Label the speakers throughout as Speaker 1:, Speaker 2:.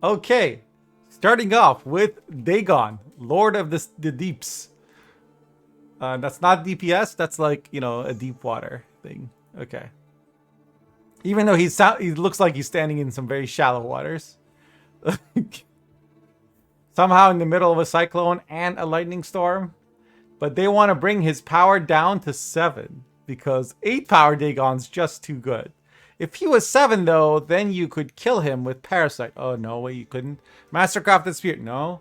Speaker 1: Okay, starting off with Dagon, Lord of the Deeps. That's not DPS. That's like, you know, a deep water thing. Okay. Even though he looks like he's standing in some very shallow waters. Somehow in the middle of a cyclone and a lightning storm. But they want to bring his power down to 7 because 8 power Dagon's just too good. If he was 7 though, then you could kill him with Parasite. Oh no, wait, you couldn't. Mastercrafted Spirit, no.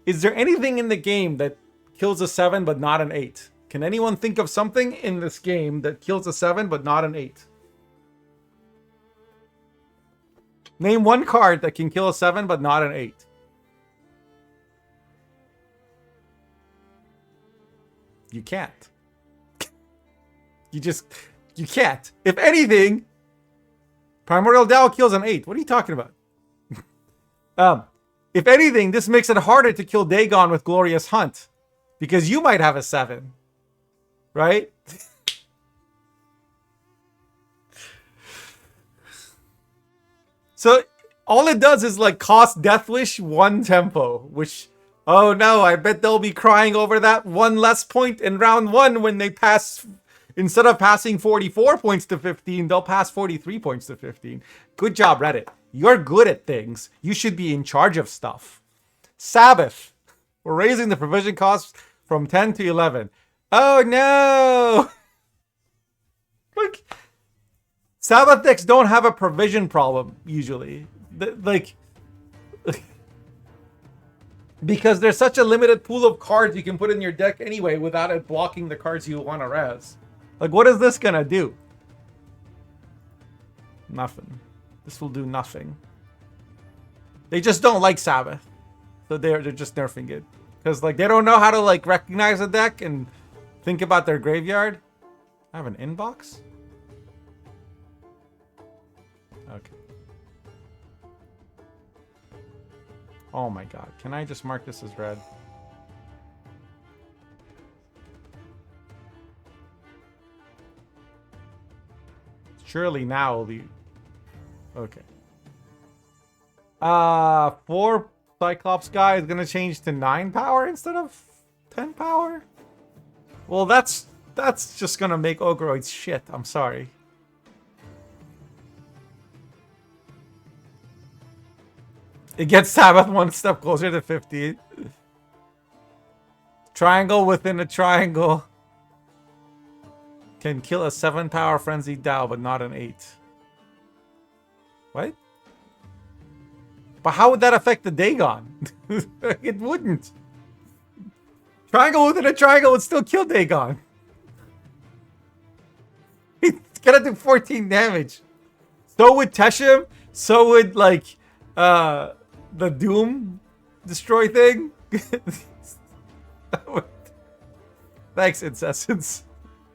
Speaker 1: Is there anything in the game that kills a 7 but not an 8? Can anyone think of something in this game that kills a 7 but not an 8? Name one card that can kill a 7 but not an 8. You can't. You can't. If anything, Primordial Dow kills an 8. What are you talking about? If anything, this makes it harder to kill Dagon with Glorious Hunt. Because you might have a 7. Right? So, all it does is like cost Deathwish 1 tempo. Which, oh no, I bet they'll be crying over that 1 less point in round 1 when they pass... Instead of passing 44 points to 15, they'll pass 43 points to 15. Good job, Reddit. You're good at things. You should be in charge of stuff. Sabbath. We're raising the provision cost from 10 to 11. Oh no! Like, Sabbath decks don't have a provision problem, usually. Because there's such a limited pool of cards you can put in your deck anyway without it blocking the cards you want to res. Like, what is this gonna do? Nothing. This will do nothing. They just don't like Sabbath. So they're just nerfing it. Because, like, they don't know how to, like, recognize a deck and think about their graveyard. I have an inbox? Okay. Oh my god. Can I just mark this as red? Surely now will be... Okay. 4 Cyclops guy is gonna change to 9 power instead of 10 power? Well, that's just gonna make Ogroids shit. I'm sorry. It gets Sabbath 1 step closer to 50. Triangle within a triangle. Can kill a 7 power Frenzied Dow, but not an 8. What? But how would that affect the Dagon? It wouldn't. Triangle within a triangle would still kill Dagon. He's gonna do 14 damage. So would Teshim. So would, like, the Doom Destroy thing. Thanks, Incessants.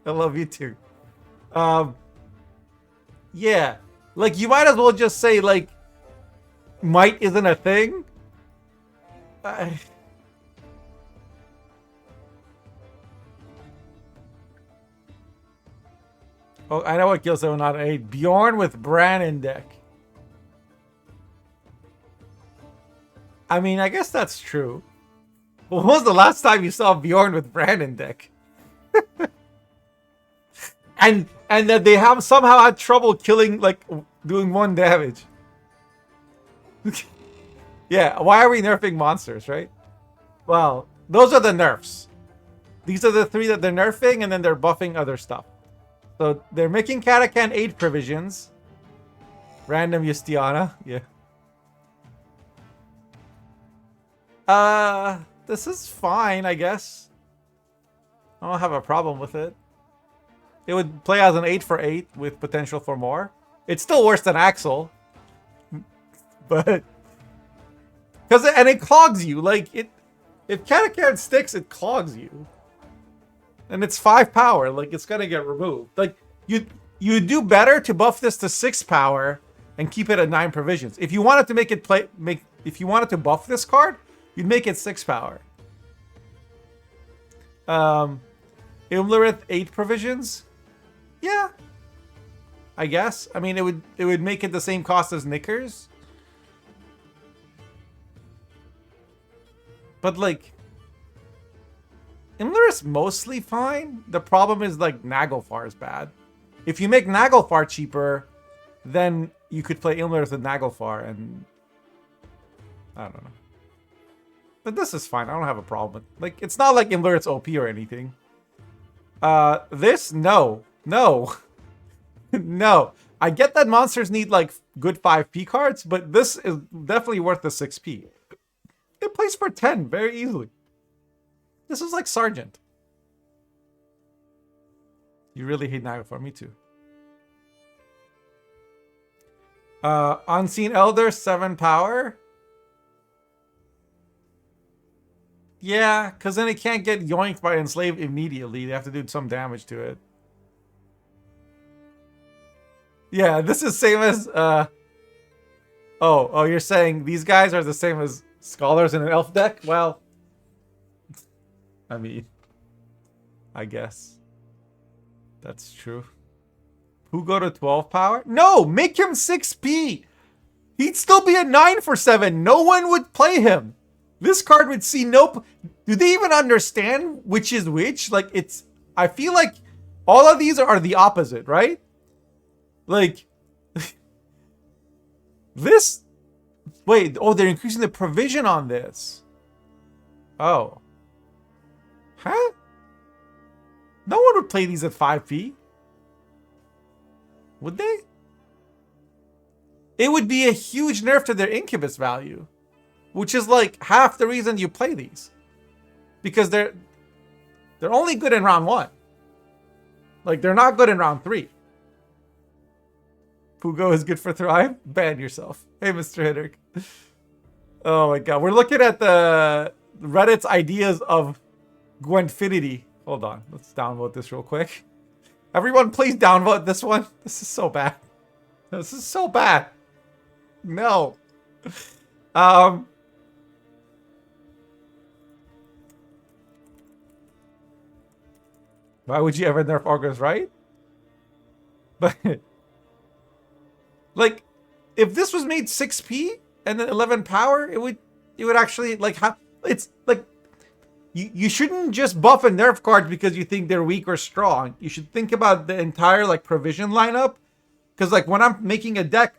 Speaker 1: I love you too. Yeah. Like, you might as well just say, like, might isn't a thing. Oh, I know what kills 7 not 8. Bjorn with Bran in deck. I mean, I guess that's true. But when was the last time you saw Bjorn with Bran in deck? And that they have somehow had trouble killing, like, doing 1 damage. Yeah, why are we nerfing monsters, right? Well, those are the nerfs. These are the 3 that they're nerfing, and then they're buffing other stuff. So they're making Katakan 8 provisions. Random Justiana, yeah. This is fine, I guess. I don't have a problem with it. It would play as an 8 for 8 with potential for more. It's still worse than Axel. But... and it clogs you. Like, if Katakan sticks, it clogs you. And it's 5 power. Like, it's gonna get removed. Like, you do better to buff this to 6 power and keep it at 9 provisions. If you wanted to make it if you wanted to buff this card, you'd make it 6 power. Imlerith 8 provisions? Yeah. I guess. I mean, it would make it the same cost as Knickers. But like, Imler is mostly fine. The problem is like Naglfar is bad. If you make Naglfar cheaper, then you could play Imler with Naglfar, and I don't know. But this is fine. I don't have a problem with, like, it's not like Imler it's OP or anything. This, no. No. No. I get that monsters need like good 5p cards, but this is definitely worth the 6p. It plays for 10 very easily. This is like Sergeant. You really hate Naglfar, me too. Unseen Elder, 7 power. Yeah, because then it can't get yoinked by Enslaved immediately. They have to do some damage to it. Yeah, this is same as... Oh, you're saying these guys are the same as Scholars in an Elf deck? Well... I mean... I guess. That's true. Who go to 12 power? No! Make him 6p! He'd still be a 9 for 7. No one would play him. This card would see no... Do they even understand which is which? Like, it's... I feel like all of these are the opposite, right? Like... this... Wait, oh, they're increasing the provision on this. Oh. Huh? No one would play these at 5p. Would they? It would be a huge nerf to their Incubus value. Which is like half the reason you play these. Because they're only good in round 1. Like, they're not good in round 3. Pugo is good for Thrive? Ban yourself. Hey, Mr. Hiddrick. Oh my god. We're looking at the Reddit's ideas of Gwentfinity. Hold on. Let's downvote this real quick. Everyone, please downvote this one. This is so bad. This is so bad. No. Why would you ever nerf Augurs, right? But like, if this was made 6p and then 11 power, it would actually like have, it's like, you shouldn't just buff and nerf cards because you think they're weak or strong. You should think about the entire like provision lineup. Because like when I'm making a deck,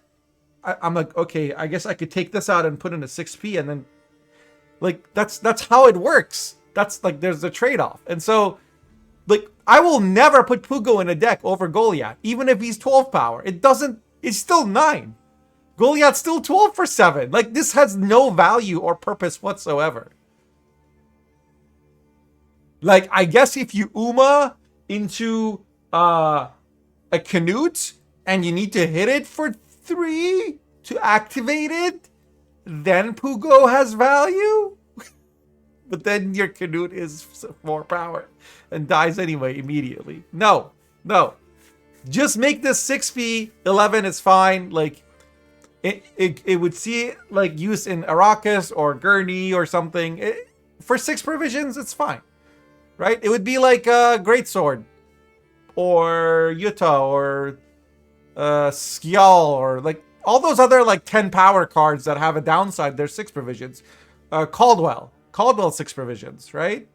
Speaker 1: I'm like, okay, I guess I could take this out and put in a 6p, and then like that's how it works. That's like, there's a trade-off. And so like, I will never put Pugo in a deck over Goliath, even if he's 12 power. It's still 9. Goliath's still 12 for 7. Like, this has no value or purpose whatsoever. Like, I guess if you Uma into a Canute and you need to hit it for 3 to activate it, then Pugo has value. But then your Canute is 4 power and dies anyway immediately. No. Just make this 6p. 11 is fine. Like, it would see like use in Arrakis or Gurney or something. For 6 provisions, it's fine. Right? It would be like a Greatsword or Yuta or Skjal or like all those other like 10 power cards that have a downside. They're 6 provisions. Caldwell 6 provisions, right?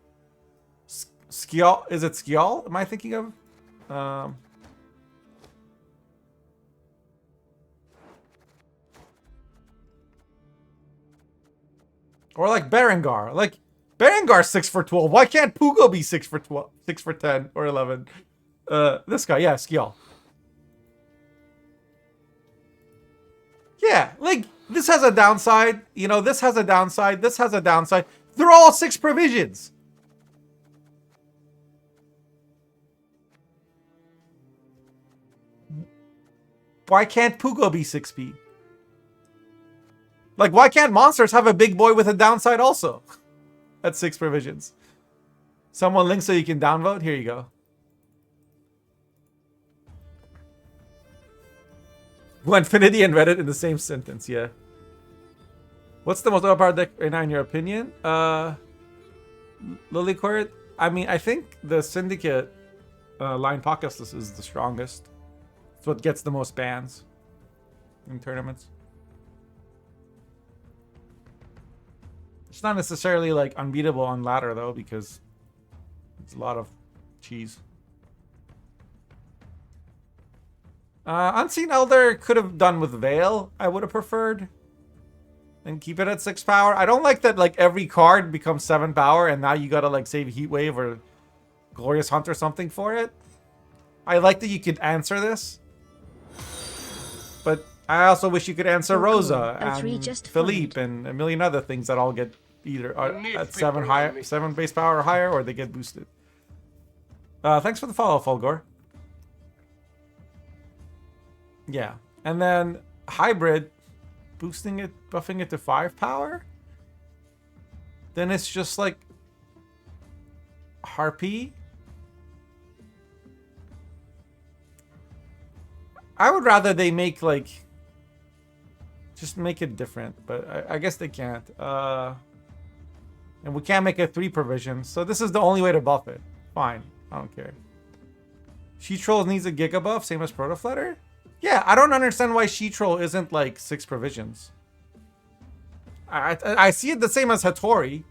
Speaker 1: Skjal, is it Skjal? Am I thinking of? Or like Berengar. Like, Berengar's 6 for 12. Why can't Pugo be 6 for 12, 6 for 10 or 11? This guy, yeah, Skjal. Yeah, like, this has a downside. You know, this has a downside. This has a downside. They're all 6 provisions. Why can't Pugo be 6p? Like, why can't monsters have a big boy with a downside also? At 6 provisions. Someone link so you can downvote? Here you go. Gwentfinity and Reddit in the same sentence, yeah. What's the most overpowered deck right now in your opinion? Lilycourt? I mean, I think the Syndicate line Podcast is the strongest. It's what gets the most bans in tournaments. It's not necessarily like unbeatable on ladder though, because it's a lot of cheese. Unseen Elder could have done with Veil, I would have preferred. And keep it at 6 power. I don't like that like every card becomes 7 power and now you gotta like save Heatwave or Glorious Hunt or something for it. I like that you could answer this. But I also wish you could answer Rosa and Philippe and a million other things that all get either at 7 base power or higher, or they get boosted. Thanks for the follow, Fulgor. Yeah. And then Hybrid, boosting it, buffing it to 5 power. Then it's just like Harpy. I would rather they make like, just make it different, but I guess they can't. And we can't make it 3 provisions, so this is the only way to buff it. Fine, I don't care. She-Troll needs a Giga buff, same as Proto Flutter? Yeah, I don't understand why She-Troll isn't like 6 provisions. I see it the same as Hattori.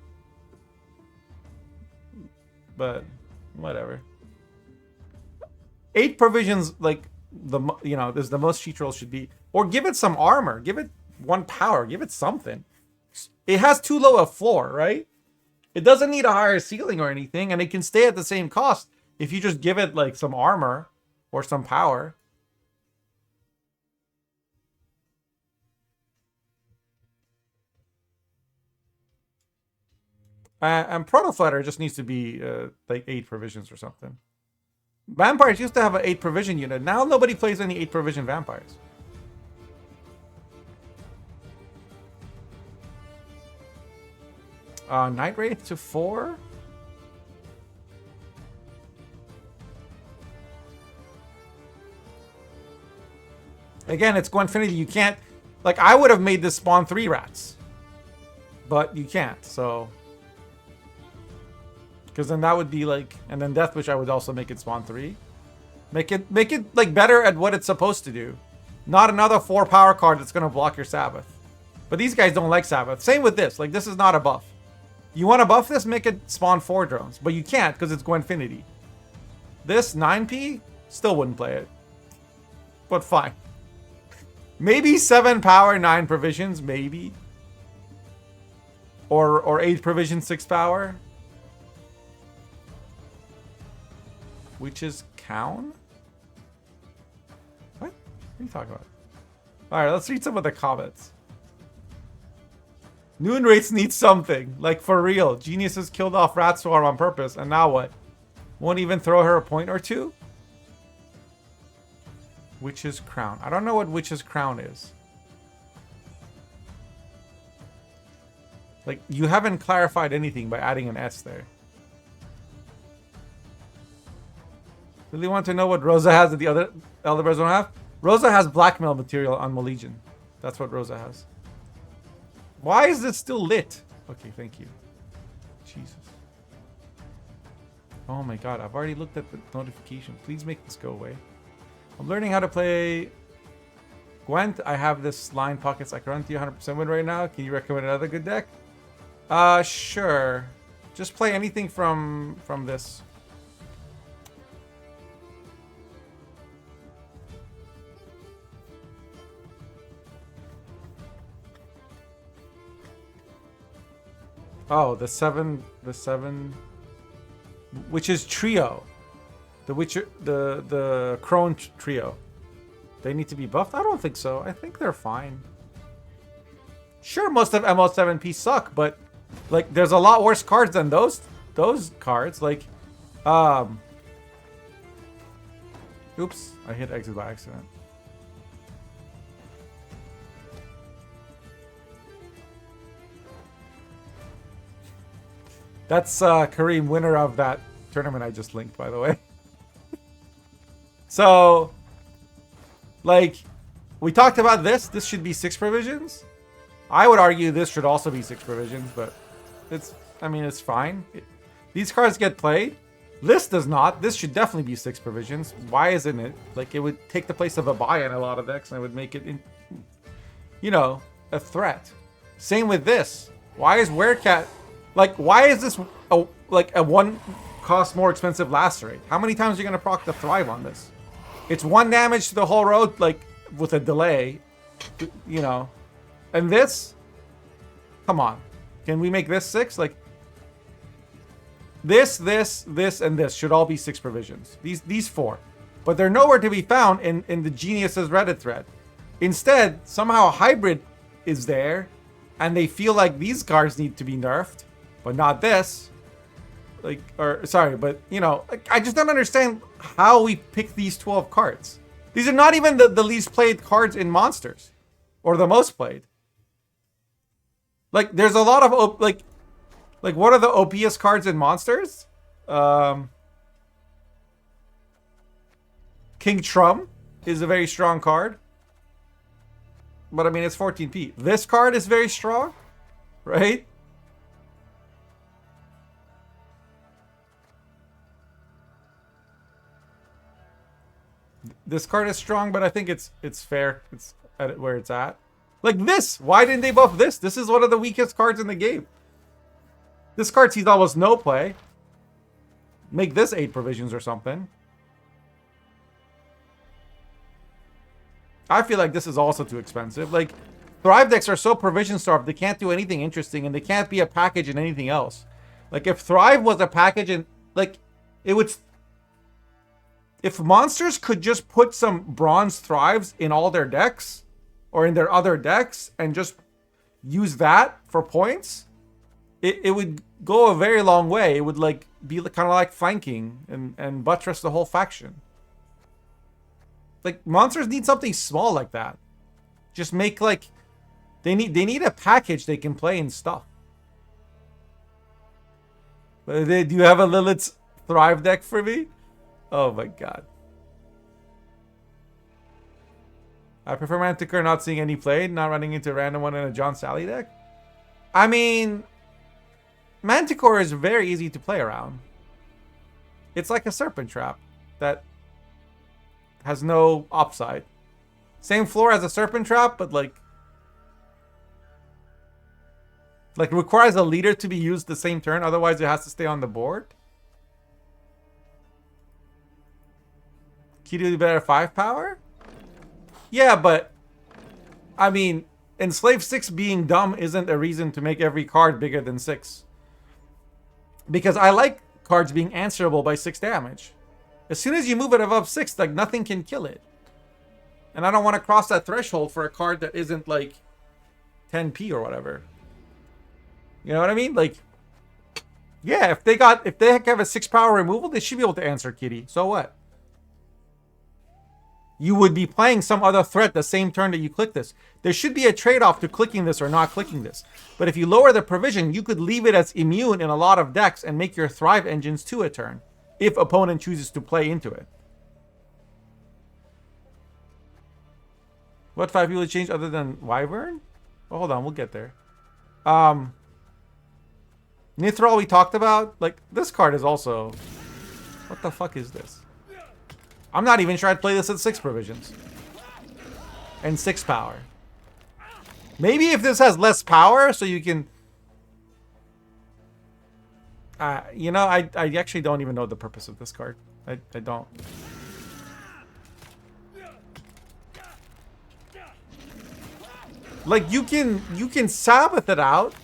Speaker 1: But, whatever. 8 provisions, like, is the most She-Troll should be. Or give it some armor. Give it 1 power. Give it something. It has too low a floor, right? It doesn't need a higher ceiling or anything, and it can stay at the same cost if you just give it like some armor or some power. And Proto Flutter just needs to be like 8 provisions or something. Vampires used to have an 8 provision unit. Now nobody plays any 8 provision vampires. Night Wraith to 4. Again, it's Gwentfinity. You can't... Like, I would have made this spawn 3 rats. But you can't, so... Because then that would be like... And then Deathwish, I would also make it spawn 3. Make it like, better at what it's supposed to do. Not another 4 power card that's going to block your Sabbath. But these guys don't like Sabbath. Same with this. Like, this is not a buff. You want to buff this? Make it spawn 4 drones. But you can't, because it's Gwentfinity. This, 9p, still wouldn't play it. But fine. Maybe 7 power, 9 provisions, maybe. Or 8 provisions, 6 power. Which is Cown? What? What are you talking about? Alright, let's read some of the comments. Noon Rates need something. Like, for real. Geniuses killed off Rat Swarm on purpose, and now what? Won't even throw her a point or 2? Witch's Crown. I don't know what Witch's Crown is. Like, you haven't clarified anything by adding an S there. Really want to know what Rosa has that the other Elder Bears don't have? Rosa has blackmail material on Malegion. That's what Rosa has. Why is it still lit? Okay, thank you. Jesus. Oh my god, I've already looked at the notification. Please make this go away. I'm learning how to play Gwent. I have this line pockets I can run to 100% win right now. Can you recommend another good deck? Sure. Just play anything from this. Oh, the seven, which is trio, the Witcher, the Crone trio. They need to be buffed? I don't think so. I think they're fine. Sure, most of ML7P suck, but like, there's a lot worse cards than those cards. Like, oops, I hit exit by accident. That's Kareem, winner of that tournament I just linked, by the way. So, like, we talked about this. This should be 6 provisions. I would argue this should also be 6 provisions, but I mean, it's fine. These cards get played. This does not. This should definitely be 6 provisions. Why isn't it? Like, it would take the place of a buy in a lot of decks, and it would make it, a threat. Same with this. Why is Werecat... Like, why is this like a 1 cost more expensive Lacerate? How many times are you going to proc the Thrive on this? It's 1 damage to the whole road, like, with a delay. You know. And this? Come on. Can we make this 6? Like, this, and this should all be 6 provisions. These 4. But they're nowhere to be found in the Genius's Reddit thread. Instead, somehow Hybrid is there, and they feel like these cards need to be nerfed, but not this. Like, or, sorry, but, you know, I just don't understand how we pick these 12 cards. These are not even the least played cards in Monsters. Or the most played. Like, there's a lot of, like, what are the OPS cards in Monsters? King Trum is a very strong card. But, I mean, it's 14p. This card is very strong, right? This card is strong, but I think it's fair. It's at where it's at. Like this! Why didn't they buff this? This is one of the weakest cards in the game. This card sees almost no play. Make this 8 provisions or something. I feel like this is also too expensive. Like, Thrive decks are so provision starved, they can't do anything interesting, and they can't be a package in anything else. Like, if Thrive was a package and, like, it would... If Monsters could just put some Bronze Thrives in all their decks, or in their other decks, and just use that for points, it would go a very long way. It would, like, be kind of like flanking and buttress the whole faction. Like, Monsters need something small like that. Just make, like... They need a package they can play and stuff. Do you have a Lilith's Thrive deck for me? Oh my god. I prefer Manticore not seeing any played, not running into a random one in a John Sally deck. I mean... Manticore is very easy to play around. It's like a Serpent Trap that has no upside. Same floor as a Serpent Trap, but like requires a leader to be used the same turn, otherwise it has to stay on the board. Kitty better 5 power? Yeah, but I mean, Enslave 6 being dumb isn't a reason to make every card bigger than 6. Because I like cards being answerable by 6 damage. As soon as you move it above 6, like, nothing can kill it. And I don't want to cross that threshold for a card that isn't, like, 10p or whatever. You know what I mean? Like, yeah, if they have a 6 power removal, they should be able to answer Kitty. So what? You would be playing some other threat the same turn that you click this. There should be a trade-off to clicking this or not clicking this. But if you lower the provision, you could leave it as immune in a lot of decks and make your Thrive engines 2 a turn. If opponent chooses to play into it. What 5 people change other than Wyvern? Oh, hold on, we'll get there. Nithrol we talked about. Like, this card is also... What the fuck is this? I'm not even sure I'd play this at 6 provisions. And 6 power. Maybe if this has less power, so you can... you know, I actually don't even know the purpose of this card. I don't. Like, you can Sabbath it out,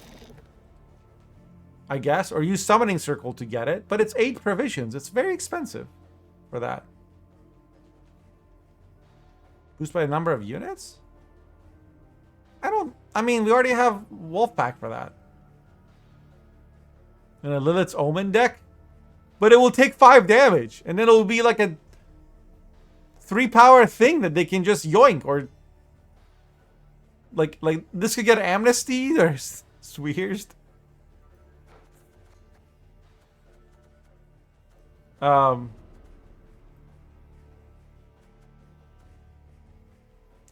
Speaker 1: I guess, or use Summoning Circle to get it, but it's 8 provisions. It's very expensive for that. Boost by a number of units? I mean, we already have Wolfpack for that. And a Lilith's Omen deck? But it will take 5 damage. And then it will be like a 3 power thing that they can just yoink. Or like this could get amnesty or weird.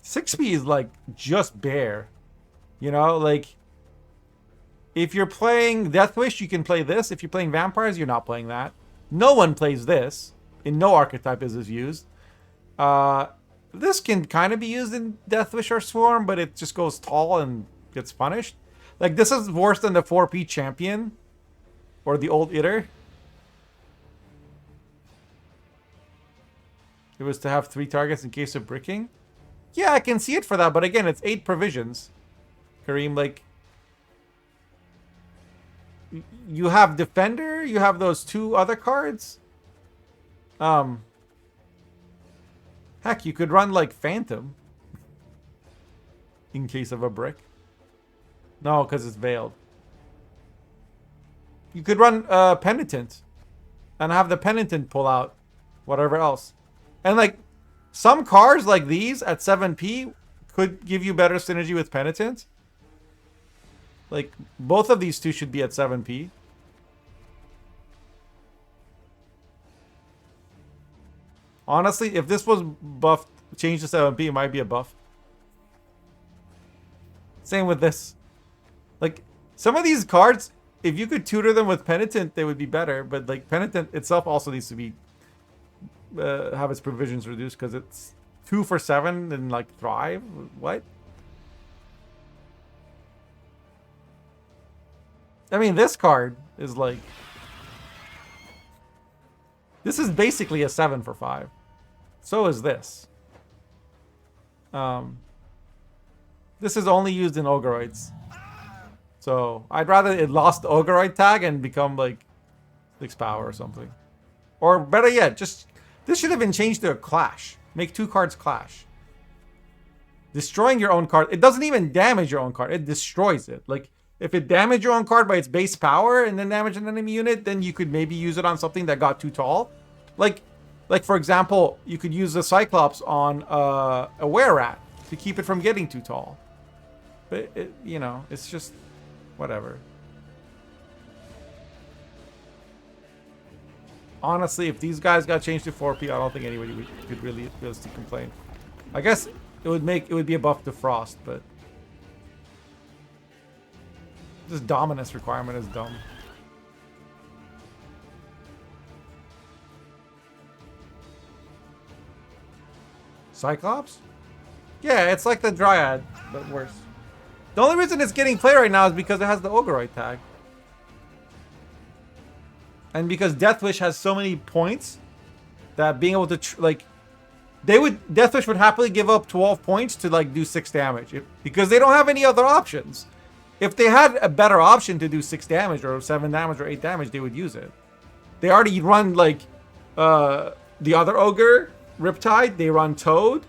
Speaker 1: 6p is like just bare. You know, like if you're playing Deathwish, you can play this. If you're playing Vampires, you're not playing that. No one plays this. In no archetype is this used. This can kind of be used in Deathwish or Swarm, but it just goes tall and gets punished. Like, this is worse than the 4P champion. Or the old Itter. It was to have 3 targets in case of bricking. Yeah, I can see it for that, but again, it's 8 provisions. Kareem, like... You have Defender, you have those 2 other cards. Heck, you could run, like, Phantom. In case of a brick. No, because it's veiled. You could run Penitent. And have the Penitent pull out whatever else. And, like, some cards like these at 7P could give you better synergy with Penitent. Like, both of these two should be at 7P. Honestly, if this was buffed, changed to 7P, it might be a buff. Same with this. Like, some of these cards, if you could tutor them with Penitent, they would be better. But, like, Penitent itself also needs to be... have its provisions reduced because it's 2 for 7 and, like, Thrive? What? I mean, this card is like... This is basically a 7 for 5. So is this. This is only used in Ogoroids. So, I'd rather it lost the Ogoroid tag and become like 6 power or something. Or better yet, just... This should have been changed to a clash. Make 2 cards clash. Destroying your own card. It doesn't even damage your own card. It destroys it. Like... If it damaged your own card by its base power and then damage an enemy unit, then you could maybe use it on something that got too tall. Like for example, you could use the Cyclops on a Were-Rat to keep it from getting too tall. But, you know, it's just whatever. Honestly, if these guys got changed to 4P, I don't think anybody could really realistically complain. I guess it would be a buff to Frost, but... This dominance requirement is dumb. Cyclops? Yeah, it's like the Dryad, but worse. The only reason it's getting play right now is because it has the Ogoroid tag. And because Deathwish has so many points that being able to, Deathwish would happily give up 12 points to, like, do 6 damage. Because they don't have any other options. If they had a better option to do 6 damage or 7 damage or 8 damage, they would use it. They already run, like, the other Ogre, Riptide. They run Toad.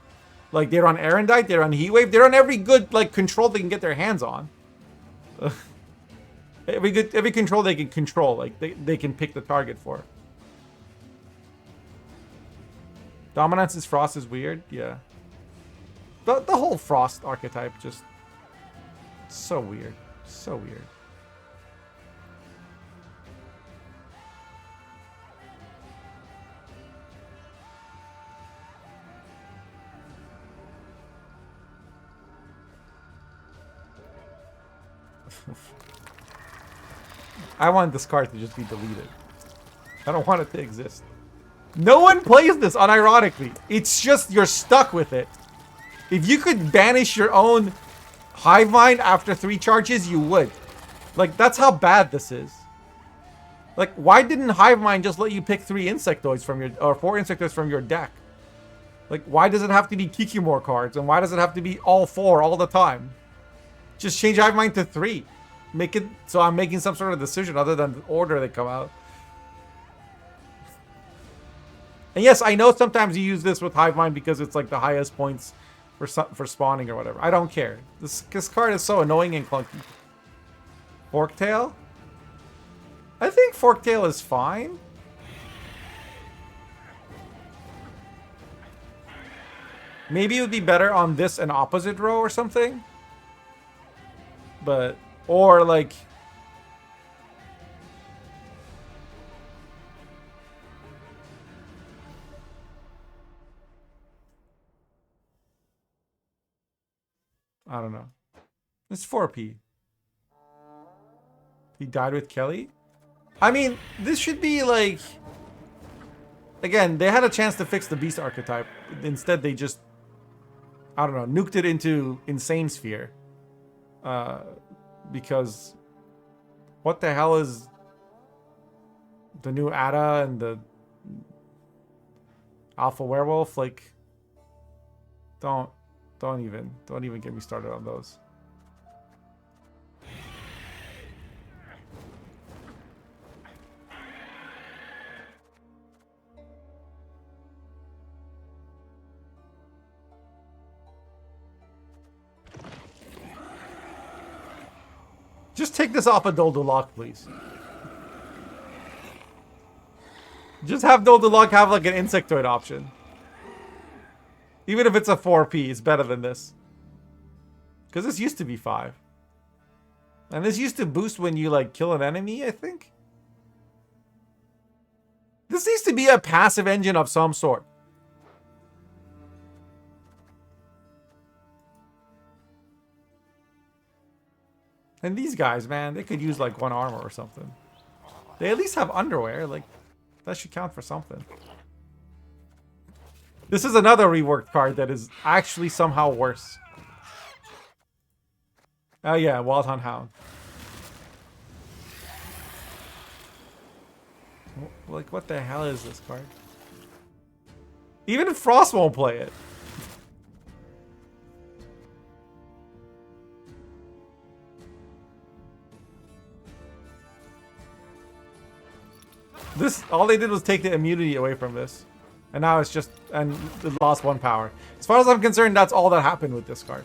Speaker 1: Like, they run Erendite. They run Heatwave. They run every good, like, control they can get their hands on. Every control they can control. Like, they can pick the target for. Dominance's Frost is weird. Yeah. The whole Frost archetype just... So weird. So weird. I want this card to just be deleted. I don't want it to exist. No one plays this unironically. It's just you're stuck with it. If you could banish your own Hive Mind after 3 charges, you would. Like, that's how bad this is. Like, why didn't Hive Mind just let you pick 3 Insectoids from your, or 4 Insectoids from your deck? Like, why does it have to be Kikimor cards? And why does it have to be all 4 all the time? Just change Hive Mind to 3. Make it so I'm making some sort of decision other than the order they come out. And yes, I know sometimes you use this with Hive Mind because it's like the highest points for spawning or whatever. I don't care. This card is so annoying and clunky. Forktail? I think Forktail is fine. Maybe it would be better on this and opposite row or something. But, or like... I don't know. It's 4P. He died with Kelly? I mean, this should be like... Again, they had a chance to fix the Beast archetype. Instead, they just... I don't know, nuked it into Insane Sphere. because what the hell is the new Ada and the Alpha Werewolf? Like, don't even get me started on those. Just take this off of Doldulok, please. Just have Doldulok have like an Insectoid option. Even if it's a 4P, it's better than this. Because this used to be 5. And this used to boost when you like kill an enemy, I think. This needs to be a passive engine of some sort. And these guys, man, they could use like 1 armor or something. They at least have underwear. Like, that should count for something. This is another reworked card that is actually somehow worse. Oh yeah, Wild Hunt Hound. Like, what the hell is this card? Even Frost won't play it. This, all they did was take the immunity away from this. And now it's just, and it lost 1 power. As far as I'm concerned, that's all that happened with this card.